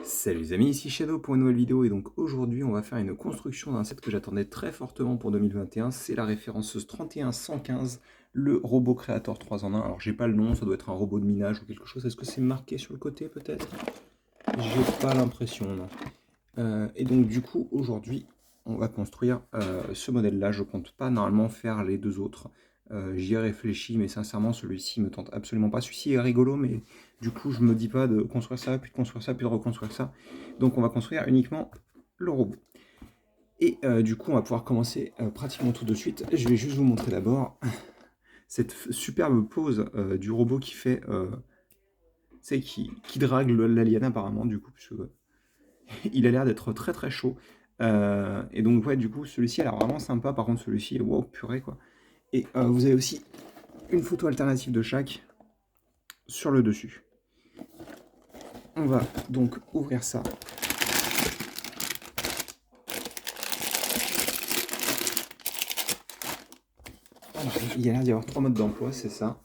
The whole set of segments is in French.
Salut les amis, ici Shadow pour une nouvelle vidéo et donc aujourd'hui on va faire une construction d'un set que j'attendais très fortement pour 2021, c'est la référenceuse 31115, le robot créateur 3 en 1. Alors j'ai pas le nom, ça doit être un robot de minage ou quelque chose, est-ce que c'est marqué sur le côté peut-être? J'ai pas l'impression, non. Et donc du coup aujourd'hui on va construire ce modèle là, je compte pas normalement faire les deux autres. J'y ai réfléchi mais sincèrement celui-ci me tente absolument pas. Celui-ci est rigolo mais du coup je me dis pas de construire ça, puis de construire ça, puis de reconstruire ça. Donc on va construire uniquement le robot. Et du coup on va pouvoir commencer pratiquement tout de suite. Je vais juste vous montrer d'abord cette superbe pose du robot qui fait... qui drague l'alien apparemment du coup, puisque il a l'air d'être très très chaud. Et donc ouais, du coup, celui-ci a l'air vraiment sympa. Par contre, celui-ci, wow, purée quoi. Et vous avez aussi une photo alternative de chaque sur le dessus. On va donc ouvrir ça. Alors, il y a l'air d'y avoir 3 modes d'emploi, c'est ça.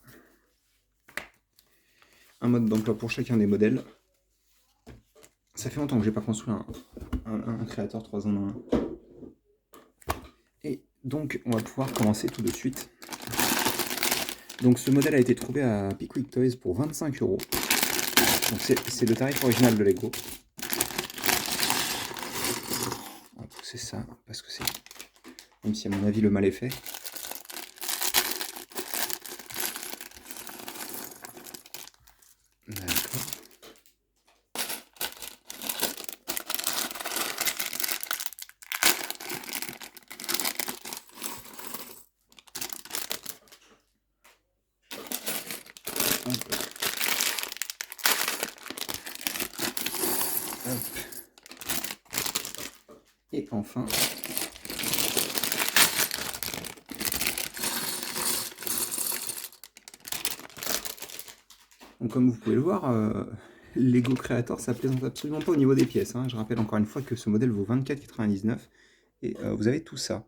Un mode d'emploi pour chacun des modèles. Ça fait longtemps que j'ai pas construit un créateur 3 en 1. Et donc, on va pouvoir commencer tout de suite. Donc ce modèle a été trouvé à Pickwick Toys pour 25 €. Donc c'est le tarif original de Lego. On va pousser ça parce que c'est... Même si à mon avis le mal est fait. D'accord. Hop. Hop. Et enfin, donc comme vous pouvez le voir, Lego Creator ça plaisante absolument pas au niveau des pièces. Hein. Je rappelle encore une fois que ce modèle vaut 24,99 € et vous avez tout ça.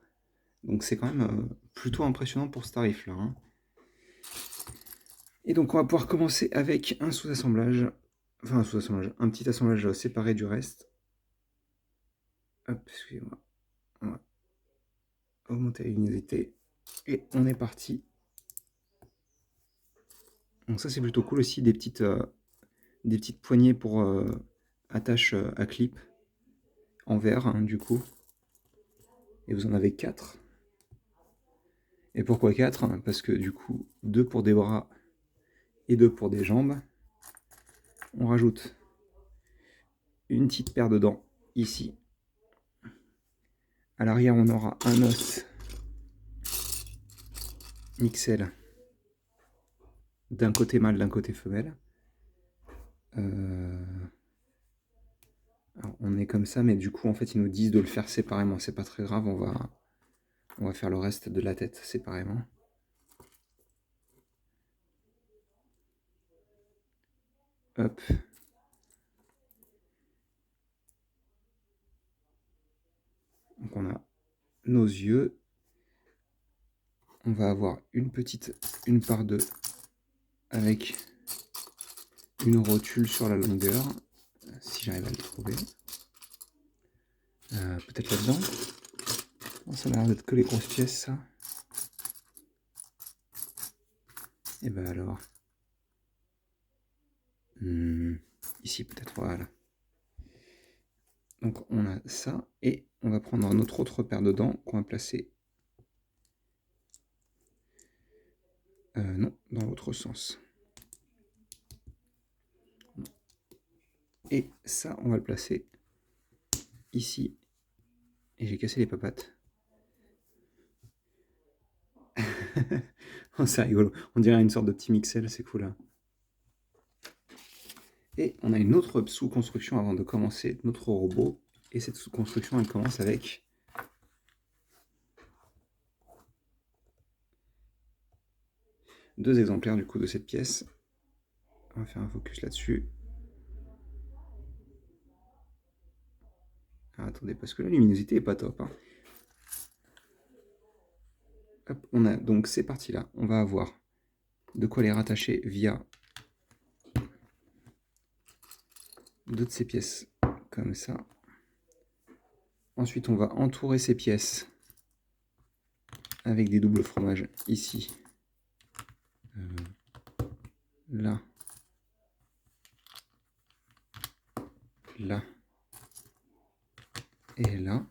Donc c'est quand même plutôt impressionnant pour ce tarif là. Hein. Et donc on va pouvoir commencer avec un sous-assemblage, enfin un sous-assemblage, un petit assemblage séparé du reste. Hop, excusez-moi. On va augmenter la luminosité. Et on est parti. Donc ça c'est plutôt cool aussi, des petites poignées pour attache à clip en verre hein, du coup. Et vous en avez 4. Et pourquoi 4? Parce que du coup, 2 pour des bras et 2 pour des jambes. On rajoute une petite paire de dents ici. À l'arrière, on aura un os Mixel d'un côté mâle, d'un côté femelle. Alors, on est comme ça, mais du coup, en fait, ils nous disent de le faire séparément. C'est pas très grave, on va faire le reste de la tête séparément. Hop. Donc on a nos yeux. On va avoir une part de avec une rotule sur la longueur, si j'arrive à le trouver. Peut-être là-dedans. Ça a l'air d'être que les grosses pièces, ça. Et ben alors. Ici, peut-être, voilà. Donc on a ça, et on va prendre notre autre paire de dents qu'on va placer. Non, dans l'autre sens. Et ça, on va le placer ici. Et j'ai cassé les papates. Oh, c'est rigolo. On dirait une sorte de petit mixel, c'est cool. Hein. Et on a une autre sous-construction avant de commencer notre robot. Et cette sous-construction, elle commence avec deux exemplaires du coup de cette pièce. On va faire un focus là-dessus. Ah, attendez, parce que la luminosité est pas top. Hein. Hop, on a donc ces parties-là. On va avoir de quoi les rattacher via deux de ces pièces comme ça. Ensuite, on va entourer ces pièces avec des doubles fromages ici, là, là et là.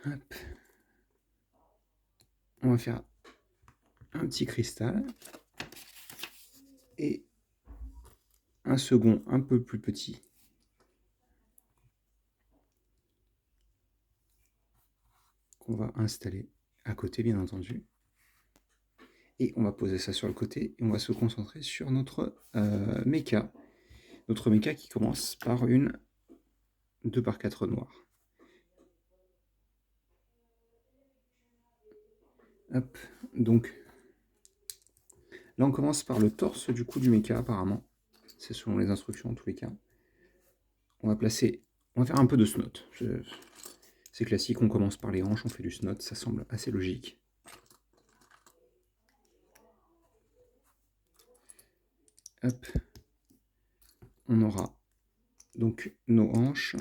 Hop. On va faire un petit cristal et un second un peu plus petit qu'on va installer à côté, bien entendu. Et on va poser ça sur le côté et on va se concentrer sur notre méca. Notre méca qui commence par une 2x4 noire. Hop, donc là on commence par le torse du coup du méca apparemment. C'est selon les instructions en tous les cas. On va faire un peu de snot. C'est classique, on commence par les hanches, on fait du snot, ça semble assez logique. Hop, on aura donc nos hanches.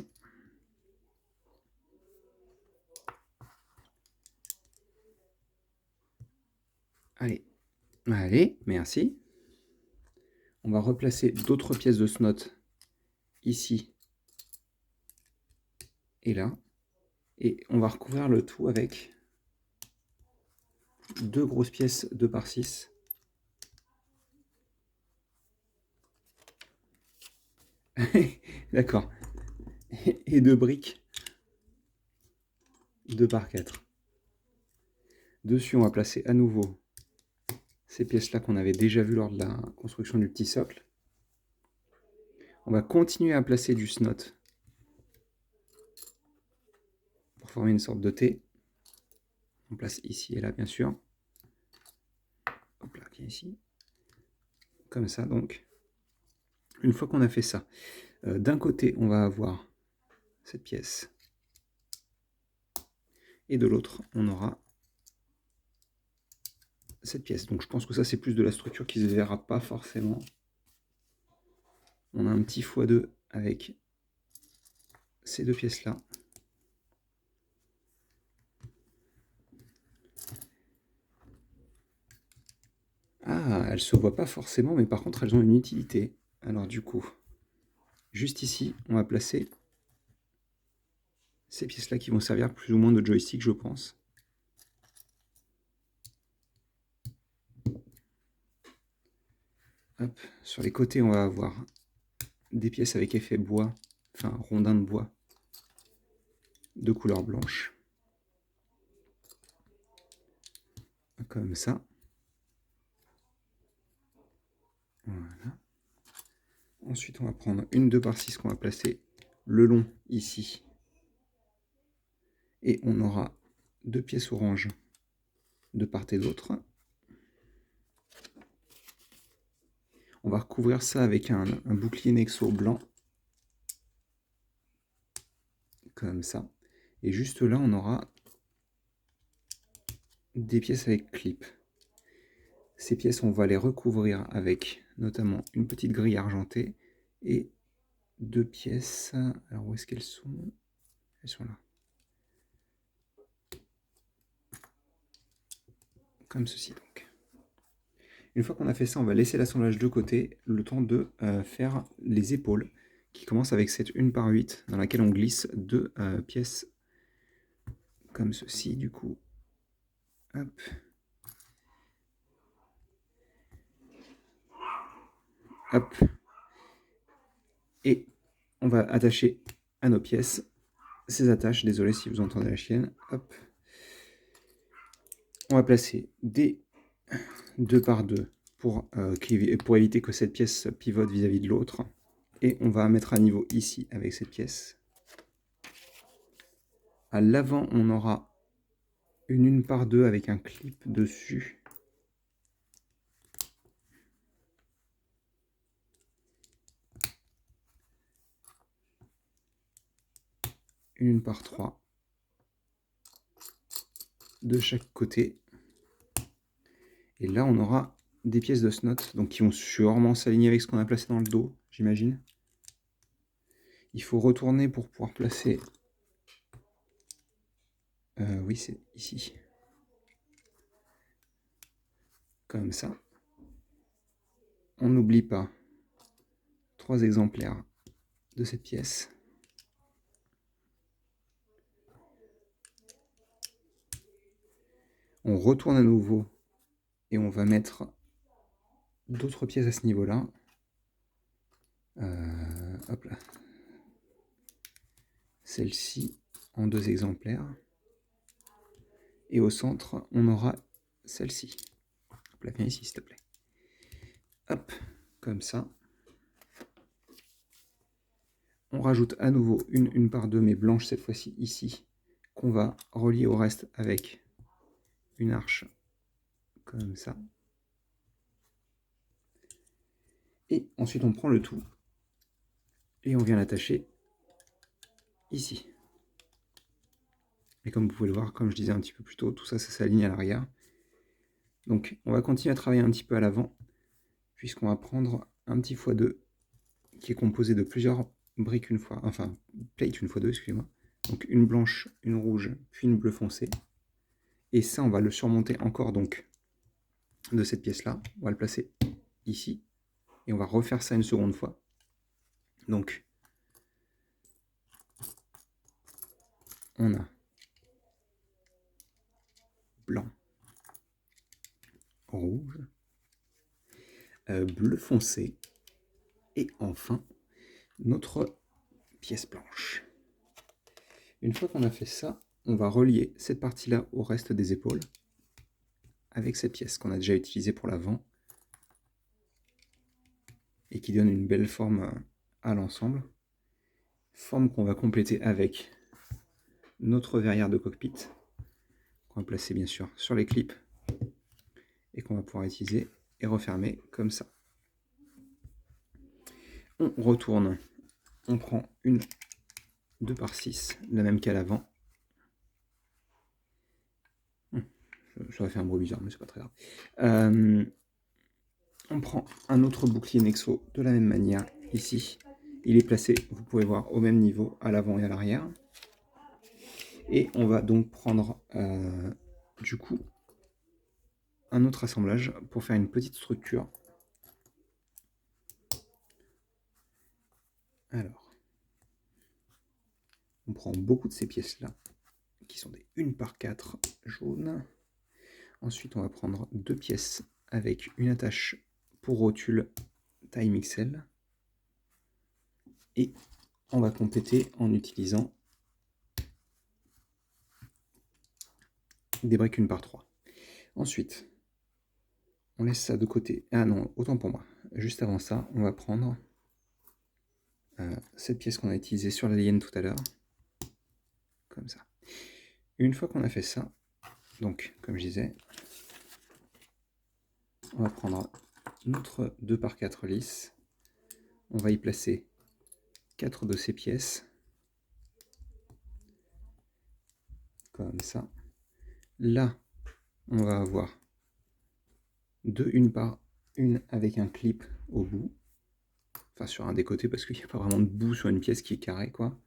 Allez, merci. On va replacer d'autres pièces de snot ici et là. Et on va recouvrir le tout avec 2 grosses pièces 2x6. D'accord. Et 2 briques 2x4. Dessus, on va placer à nouveau ces pièces-là qu'on avait déjà vues lors de la construction du petit socle. On va continuer à placer du snot pour former une sorte de T. On place ici et là, bien sûr. Hop là, ici. Comme ça, donc. Une fois qu'on a fait ça, d'un côté, on va avoir cette pièce. Et de l'autre, on aura cette pièce. Donc je pense que ça, c'est plus de la structure qui ne se verra pas forcément. On a un petit x2 avec ces deux pièces-là. Ah, elles ne se voient pas forcément, mais par contre, elles ont une utilité. Alors du coup, juste ici, on va placer ces pièces-là qui vont servir plus ou moins de joystick, je pense. Hop. Sur les côtés, on va avoir des pièces avec effet bois, enfin rondin de bois, de couleur blanche. Comme ça. Voilà. Ensuite, on va prendre une 2x6 qu'on va placer le long ici. Et on aura 2 pièces orange de part et d'autre. On va recouvrir ça avec un bouclier Nexo blanc. Comme ça. Et juste là, on aura des pièces avec clip. Ces pièces, on va les recouvrir avec notamment une petite grille argentée et 2 pièces. Alors, où est-ce qu'elles sont? Elles sont là. Comme ceci, donc. Une fois qu'on a fait ça, on va laisser l'assemblage de côté, le temps de faire les épaules, qui commencent avec cette 1x8, dans laquelle on glisse 2 pièces comme ceci, du coup. Hop. Hop. Et on va attacher à nos pièces ces attaches. Désolé si vous entendez la chienne. Hop. On va placer des 2x2 pour éviter que cette pièce pivote vis-à-vis de l'autre. Et on va mettre à niveau ici avec cette pièce. À l'avant, on aura une 1x2 avec un clip dessus. Une 1x3 de chaque côté. Et là, on aura des pièces de snot, donc qui vont sûrement s'aligner avec ce qu'on a placé dans le dos, j'imagine. Il faut retourner pour pouvoir placer... oui, c'est ici. Comme ça. On n'oublie pas 3 exemplaires de cette pièce. On retourne à nouveau et on va mettre d'autres pièces à ce niveau-là. Hop là. Celle-ci en 2 exemplaires. Et au centre, on aura celle-ci. Hop là, viens ici, s'il te plaît. Hop, comme ça. On rajoute à nouveau une par deux, mais blanche cette fois-ci ici, qu'on va relier au reste avec une arche comme ça. Et ensuite on prend le tout et on vient l'attacher ici. Et comme vous pouvez le voir, comme je disais un petit peu plus tôt, tout ça, ça s'aligne à l'arrière. Donc on va continuer à travailler un petit peu à l'avant, puisqu'on va prendre un petit x2 qui est composé de plusieurs briques une fois, enfin plate une fois deux, excusez-moi. Donc une blanche, une rouge, puis une bleu foncé. Et ça, on va le surmonter encore donc de cette pièce-là. On va le placer ici. Et on va refaire ça une seconde fois. Donc, on a blanc, rouge, bleu foncé, et enfin, notre pièce blanche. Une fois qu'on a fait ça, on va relier cette partie-là au reste des épaules avec cette pièce qu'on a déjà utilisée pour l'avant et qui donne une belle forme à l'ensemble. Forme qu'on va compléter avec notre verrière de cockpit qu'on va placer bien sûr sur les clips et qu'on va pouvoir utiliser et refermer comme ça. On retourne, on prend une 2x6, la même qu'à l'avant. Ça va faire un bruit bizarre, mais c'est pas très grave. On prend un autre bouclier Nexo de la même manière, ici. Il est placé, vous pouvez voir, au même niveau, à l'avant et à l'arrière. Et on va donc prendre, du coup, un autre assemblage pour faire une petite structure. Alors, on prend beaucoup de ces pièces-là, qui sont des 1x4 jaunes. Ensuite, on va prendre 2 pièces avec une attache pour rotule taille XL. Et on va compléter en utilisant des briques 1x3. Ensuite, on laisse ça de côté. Ah non, autant pour moi. Juste avant ça, on va prendre cette pièce qu'on a utilisée sur l'alien tout à l'heure. Comme ça. Une fois qu'on a fait ça, donc, comme je disais, on va prendre notre 2x4 lisse. On va y placer 4 de ces pièces. Comme ça. Là, on va avoir 2 une par une avec un clip au bout. Enfin, sur un des côtés, parce qu'il n'y a pas vraiment de bout sur une pièce qui est carrée, quoi.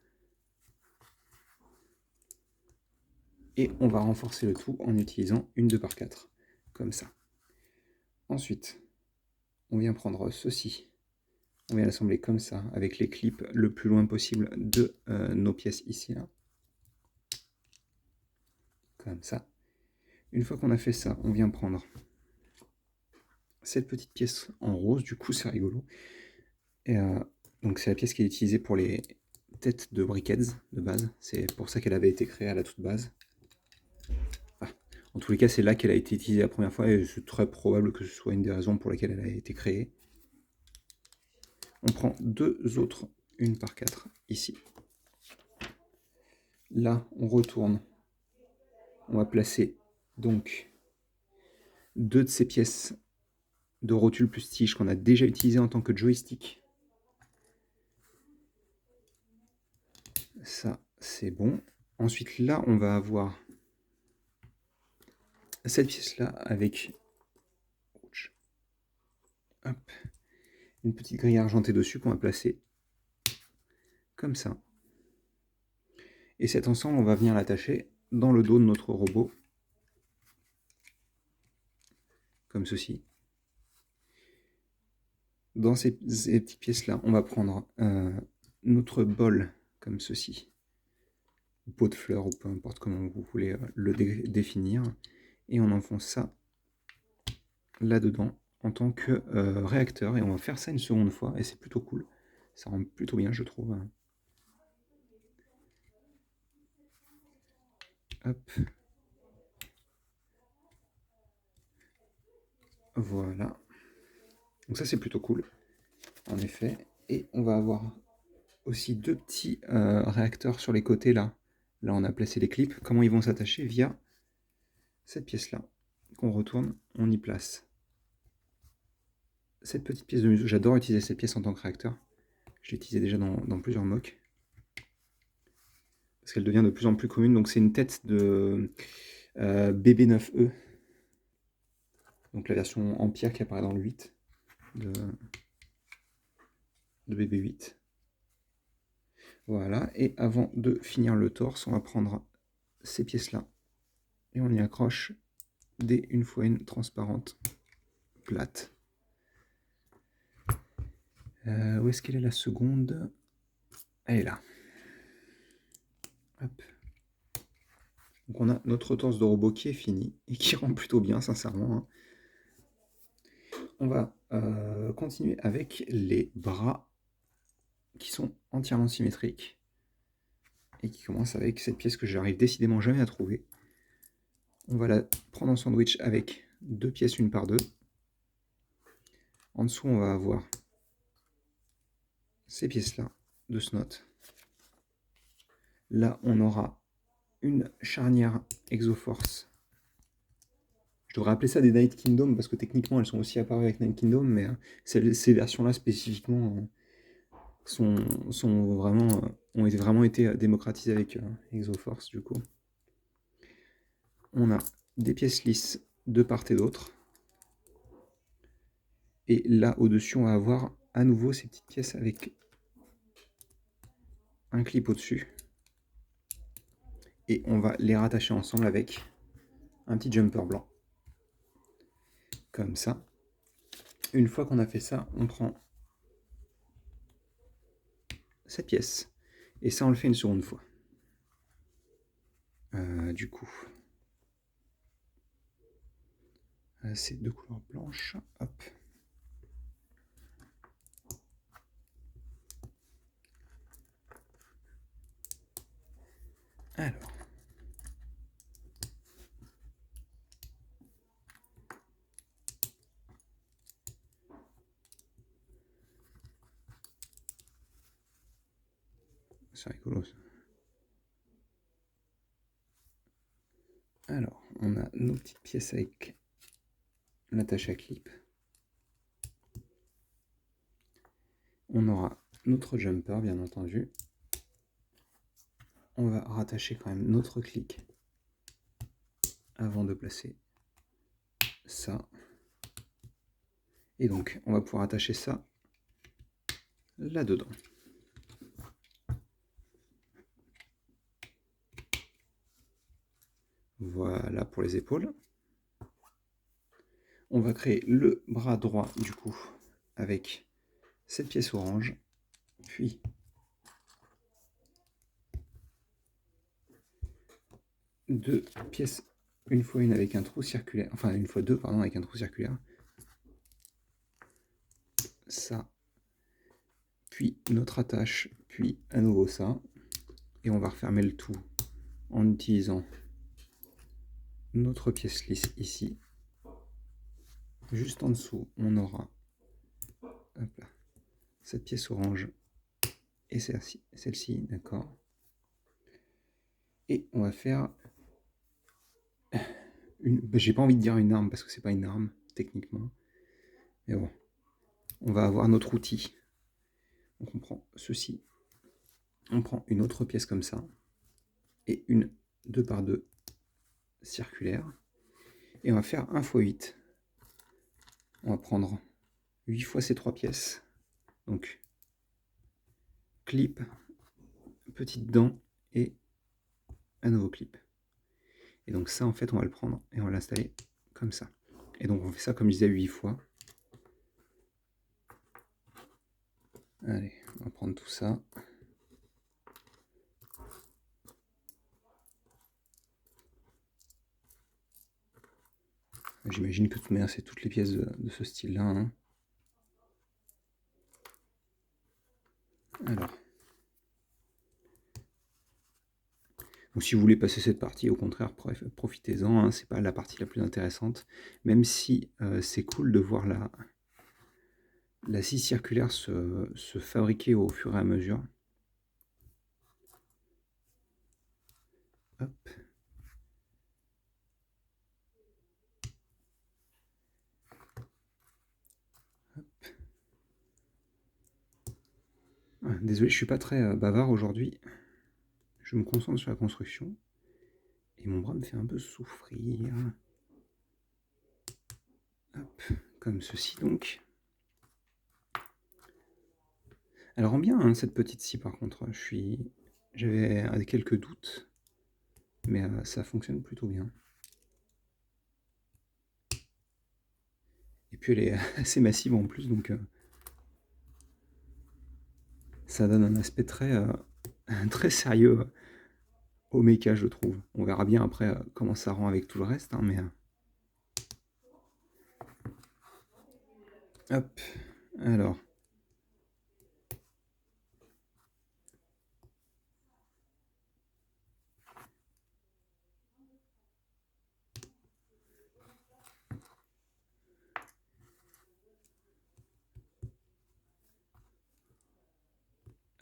Et on va renforcer le tout en utilisant une 2x4, comme ça. Ensuite, on vient prendre ceci. On vient l'assembler comme ça, avec les clips le plus loin possible de nos pièces ici, là. Comme ça. Une fois qu'on a fait ça, on vient prendre cette petite pièce en rose, du coup c'est rigolo. Et, donc c'est la pièce qui est utilisée pour les têtes de briquettes de base. C'est pour ça qu'elle avait été créée à la toute base. Ah, en tous les cas, c'est là qu'elle a été utilisée la première fois et c'est très probable que ce soit une des raisons pour lesquelles elle a été créée. On prend 2 autres 1x4 ici. Là, on retourne. On va placer donc 2 de ces pièces de rotule plus tige qu'on a déjà utilisées en tant que joystick. Ça, c'est bon. Ensuite, là, on va avoir cette pièce-là avec une petite grille argentée dessus qu'on va placer comme ça. Et cet ensemble, on va venir l'attacher dans le dos de notre robot, comme ceci. Dans ces petites pièces-là, on va prendre notre bol, comme ceci, ou pot de fleurs, ou peu importe comment vous voulez le définir, et on enfonce ça là-dedans en tant que réacteur, et on va faire ça une seconde fois, et c'est plutôt cool. Ça rend plutôt bien, je trouve. Hop. Voilà. Donc ça, c'est plutôt cool, en effet. Et on va avoir aussi deux petits réacteurs sur les côtés, là. Là, on a placé les clips. Comment ils vont s'attacher? Via cette pièce-là, qu'on retourne, on y place cette petite pièce de museau. J'adore utiliser cette pièce en tant que réacteur. Je l'ai utilisé déjà dans plusieurs mocks. Parce qu'elle devient de plus en plus commune. Donc c'est une tête de BB9E. Donc la version Empire qui apparaît dans le 8 de BB8. Voilà, et avant de finir le torse, on va prendre ces pièces-là et on y accroche des une fois une transparente plate. Où est-ce qu'elle est la seconde? Elle est là. Hop. Donc on a notre torse de robot qui est fini et qui rend plutôt bien, sincèrement. Hein. On va continuer avec les bras qui sont entièrement symétriques et qui commencent avec cette pièce que j'arrive décidément jamais à trouver. On va la prendre en sandwich avec deux pièces une par deux. En dessous, on va avoir ces pièces-là de snot. Là, on aura une charnière Exoforce. Je devrais appeler ça des Night Kingdom parce que techniquement, elles sont aussi apparues avec Night Kingdom, mais ces versions-là spécifiquement ont vraiment été démocratisées avec Exoforce du coup. On a des pièces lisses de part et d'autre. Et là, au-dessus, on va avoir à nouveau ces petites pièces avec un clip au-dessus. Et on va les rattacher ensemble avec un petit jumper blanc. Comme ça. Une fois qu'on a fait ça, on prend cette pièce. Et ça, on le fait une seconde fois. Du coup, c'est de couleur blanche. Hop. Alors. C'est rigolo ça. Alors, on a nos petites pièces avec l'attache à clip. On aura notre jumper, bien entendu. On va rattacher quand même notre clic avant de placer ça. Et donc, on va pouvoir attacher ça là-dedans. Voilà pour les épaules. On va créer le bras droit du coup avec cette pièce orange, puis deux pièces une fois une avec un trou circulaire, enfin une fois deux pardon avec un trou circulaire. Ça, puis notre attache, puis à nouveau ça, et on va refermer le tout en utilisant notre pièce lisse ici. Juste en dessous, on aura hop là, cette pièce orange et celle-ci, d'accord. Et on va faire une. J'ai pas envie de dire une arme parce que c'est pas une arme techniquement, mais bon, on va avoir notre outil. Donc on prend ceci, on prend une autre pièce comme ça et une 2 par 2 circulaire et on va faire 1 x 8. On va prendre 8 fois ces 3 pièces Donc, clip, petite dent et un nouveau clip. Et donc ça, en fait, on va le prendre et on va l'installer comme ça. Et donc on fait ça, comme je disais, 8 fois. Allez, on va prendre tout ça. J'imagine que de toute manière, c'est toutes les pièces de ce style-là. Hein. Alors. Donc si vous voulez passer cette partie, au contraire, profitez-en. Hein, c'est pas la partie la plus intéressante. Même si c'est cool de voir la scie circulaire se fabriquer au fur et à mesure. Hop. Désolé, je suis pas très bavard aujourd'hui. Je me concentre sur la construction. Et mon bras me fait un peu souffrir. Hop, comme ceci donc. Elle rend bien hein, cette petite scie par contre. J'avais quelques doutes. Mais ça fonctionne plutôt bien. Et puis elle est assez massive en plus, donc ça donne un aspect très sérieux au méca, je trouve. On verra bien après comment ça rend avec tout le reste, hein, mais... Hop, alors...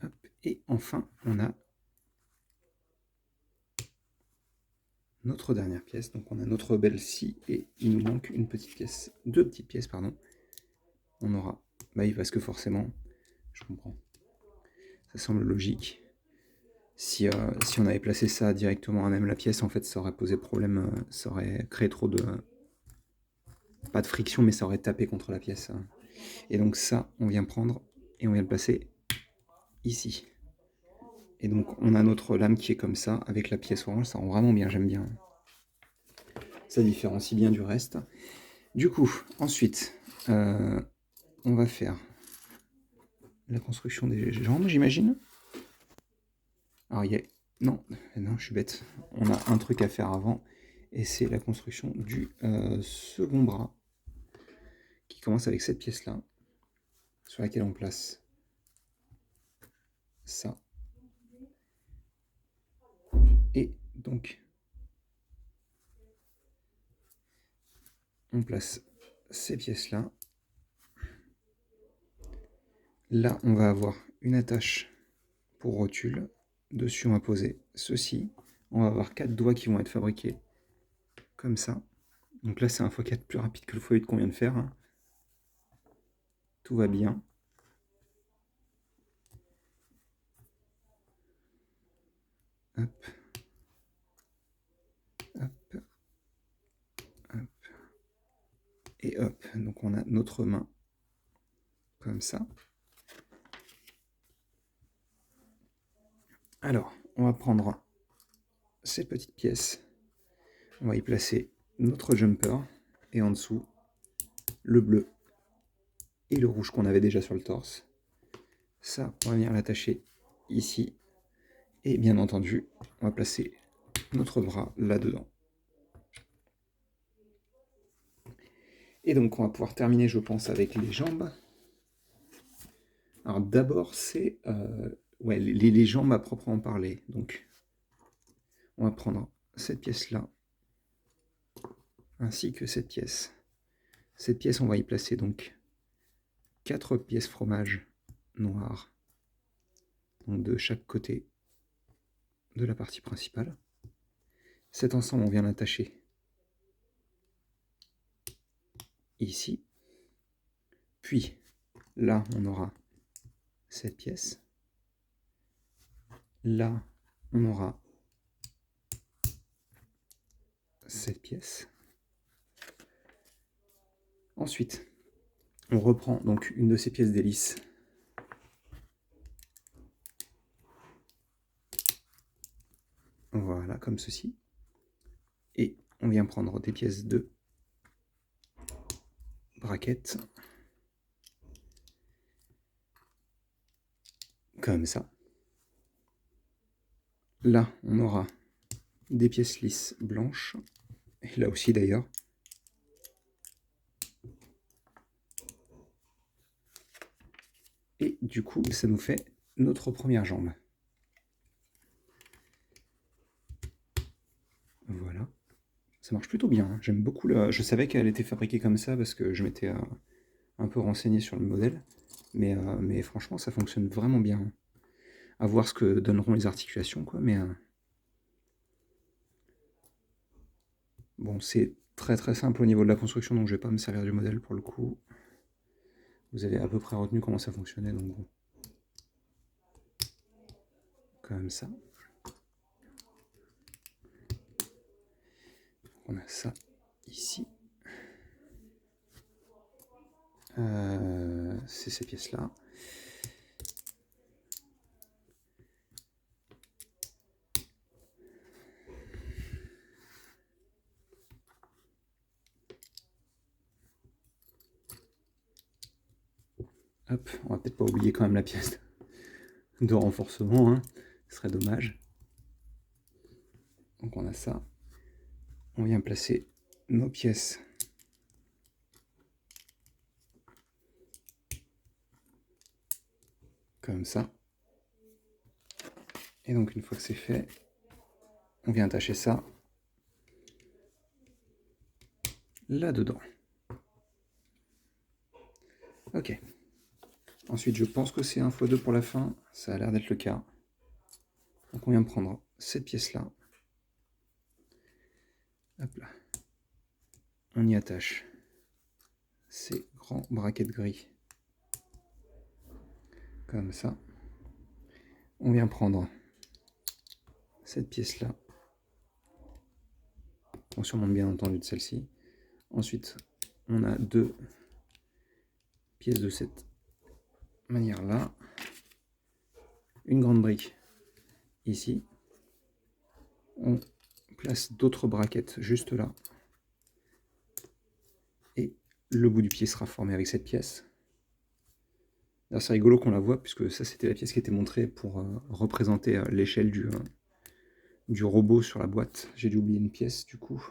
Hop, et enfin, on a notre dernière pièce. Donc on a notre belle scie et il nous manque une petite pièce. Deux petites pièces, pardon. On aura... Bah oui, parce que forcément, je comprends. Ça semble logique. Si on avait placé ça directement à même la pièce, en fait, ça aurait posé problème, ça aurait créé trop de... Pas de friction, mais ça aurait tapé contre la pièce. Et donc ça, on vient prendre et on vient le placer ici. Et donc on a notre lame qui est comme ça, avec la pièce orange, ça rend vraiment bien, j'aime bien. Ça différencie bien du reste. Du coup, ensuite, on va faire la construction des jambes, j'imagine. Alors, non, je suis bête. On a un truc à faire avant, et c'est la construction du second bras, qui commence avec cette pièce-là, sur laquelle on place ça. Et donc, on place ces pièces-là. Là, on va avoir une attache pour rotule. Dessus, on va poser ceci. On va avoir 4 doigts qui vont être fabriqués comme ça. Donc là, c'est un x4 plus rapide que le x8 qu'on vient de faire. Hein. Tout va bien. Hop. Hop. Hop. Et hop. Donc on a notre main comme ça. Alors, on va prendre ces petites pièces. On va y placer notre jumper. Et en dessous, le bleu et le rouge qu'on avait déjà sur le torse. Ça, on va venir l'attacher ici. Et bien entendu, on va placer notre bras là-dedans. Et donc, on va pouvoir terminer, je pense, avec les jambes. Alors d'abord, c'est les jambes à proprement parler. Donc, on va prendre cette pièce-là, ainsi que cette pièce. Cette pièce, on va y placer donc 4 pièces fromage noires, donc de chaque côté de la partie principale. Cet ensemble, on vient l'attacher ici. Puis, là, on aura cette pièce. Là, on aura cette pièce. Ensuite, on reprend donc une de ces pièces d'hélice comme ceci. Et on vient prendre des pièces de braquettes, comme ça. Là, on aura des pièces lisses blanches, et là aussi d'ailleurs. Et du coup, ça nous fait notre première jambe. Voilà. Ça marche plutôt bien, hein. J'aime beaucoup Je savais qu'elle était fabriquée comme ça parce que je m'étais un peu renseigné sur le modèle. Mais franchement, ça fonctionne vraiment bien. À voir ce que donneront les articulations, quoi. Bon, c'est très très simple au niveau de la construction, donc je vais pas me servir du modèle pour le coup. Vous avez à peu près retenu comment ça fonctionnait, donc bon. Comme ça. On a ça ici. C'est ces pièces-là. Hop, on va peut-être pas oublier quand même la pièce de renforcement, hein. Ce serait dommage. Donc on a ça. On vient placer nos pièces comme ça. Et donc une fois que c'est fait, on vient attacher ça là-dedans. Ok. Ensuite, je pense que c'est 1x2 pour la fin. Ça a l'air d'être le cas. Donc on vient prendre cette pièce-là. Hop là. On y attache ces grands braquettes gris. Comme ça. On vient prendre cette pièce-là. On surmonte bien entendu de celle-ci. Ensuite, on a deux pièces de cette manière-là. Une grande brique ici. On place d'autres braquettes juste là. Et le bout du pied sera formé avec cette pièce. C'est rigolo qu'on la voit, puisque ça c'était la pièce qui était montrée pour représenter l'échelle du robot sur la boîte. J'ai dû oublier une pièce du coup.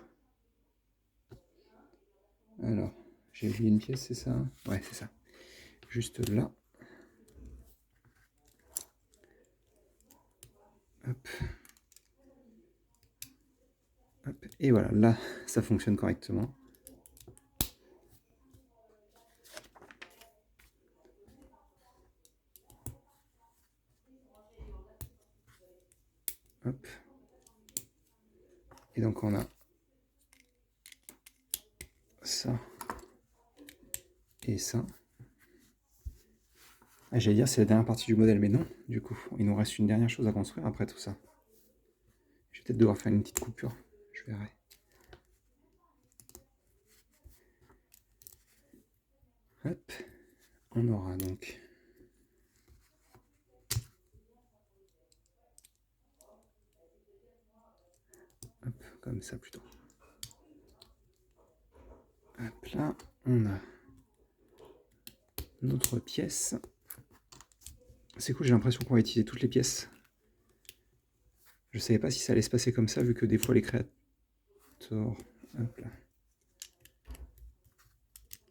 Alors, j'ai oublié une pièce, c'est ça? Ouais, c'est ça. Juste là. Hop. Hop. Et voilà, là, ça fonctionne correctement. Hop. Et donc on a ça et ça. Ah, j'allais dire c'est la dernière partie du modèle, mais non, du coup. Il nous reste une dernière chose à construire après tout ça. Je vais peut-être devoir faire une petite coupure, je verrai. Hop. On aura donc hop, comme ça plutôt. Hop là, on a notre pièce. C'est cool, j'ai l'impression qu'on va utiliser toutes les pièces. Je savais pas si ça allait se passer comme ça, vu que des fois les créateurs hop là,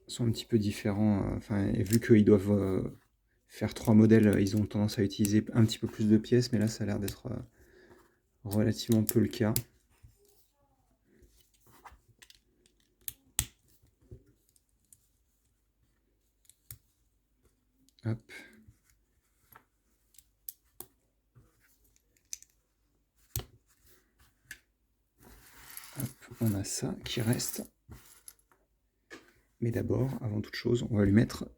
sont un petit peu différents. Enfin, et vu qu'ils doivent faire 3 modèles, ils ont tendance à utiliser un petit peu plus de pièces, mais là ça a l'air d'être relativement peu le cas. Hop. Hop, on a ça qui reste. Mais d'abord, avant toute chose, on va lui mettre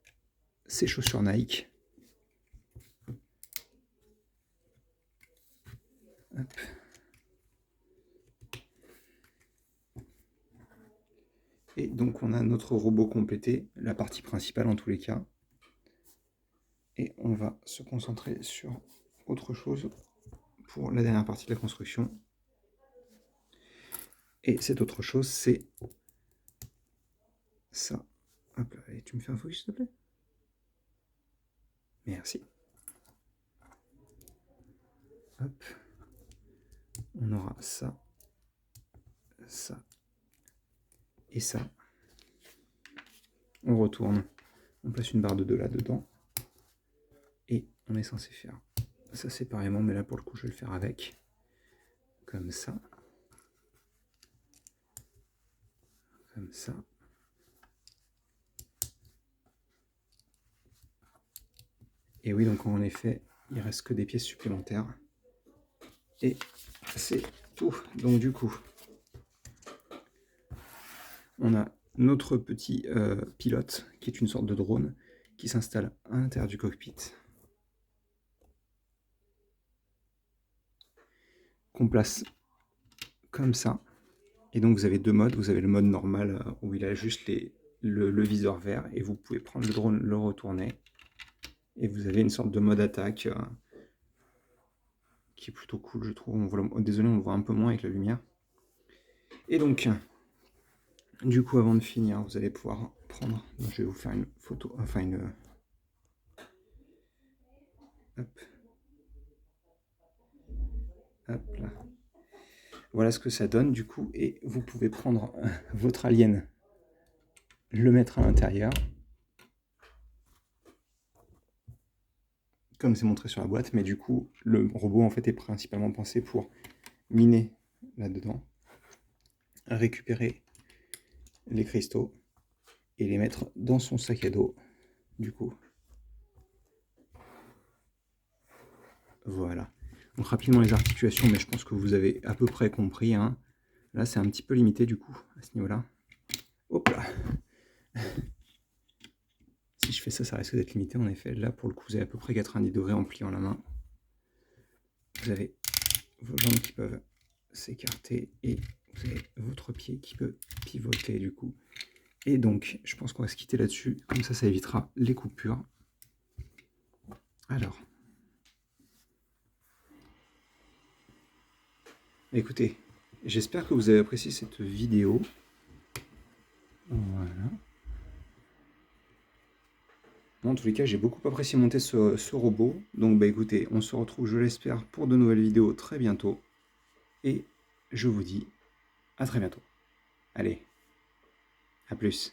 ses chaussures Nike. Hop. Et donc on a notre robot complété, la partie principale en tous les cas. Et on va se concentrer sur autre chose pour la dernière partie de la construction. Et cette autre chose, c'est ça. Hop là, allez, tu me fais un focus, s'il te plaît? Merci. Hop. On aura ça, ça et ça. On retourne, on place une barre de 2 là-dedans. Et on est censé faire ça séparément, mais là pour le coup je vais le faire avec. Comme ça. Comme ça. Et oui, donc en effet, il reste que des pièces supplémentaires. Et c'est tout. Donc du coup, on a notre petit pilote, qui est une sorte de drone, qui s'installe à l'intérieur du cockpit. Qu'on place comme ça. Et donc vous avez deux modes. Vous avez le mode normal où il a juste le viseur vert et vous pouvez prendre le drone, le retourner. Et vous avez une sorte de mode attaque qui est plutôt cool, je trouve. Désolé, on le voit un peu moins avec la lumière. Et donc, du coup, avant de finir, vous allez pouvoir prendre... Je vais vous faire une photo, enfin une... Hop. Hop là. Voilà ce que ça donne, du coup. Et vous pouvez prendre votre alien, le mettre à l'intérieur. Comme c'est montré sur la boîte, mais du coup, le robot, en fait, est principalement pensé pour miner là-dedans, récupérer les cristaux et les mettre dans son sac à dos, du coup. Voilà. Donc rapidement les articulations, mais je pense que vous avez à peu près compris. Hein. Là, c'est un petit peu limité, du coup, à ce niveau-là. Hop là. Si je fais ça, ça risque d'être limité, en effet. Là, pour le coup, vous avez à peu près 90 degrés en pliant la main. Vous avez vos jambes qui peuvent s'écarter et vous avez votre pied qui peut pivoter, du coup. Et donc, je pense qu'on va se quitter là-dessus. Comme ça évitera les coupures. Alors. Écoutez, j'espère que vous avez apprécié cette vidéo. Voilà. En tous les cas, j'ai beaucoup apprécié monter ce robot. Donc, bah écoutez, on se retrouve, je l'espère, pour de nouvelles vidéos très bientôt. Et je vous dis à très bientôt. Allez, à plus.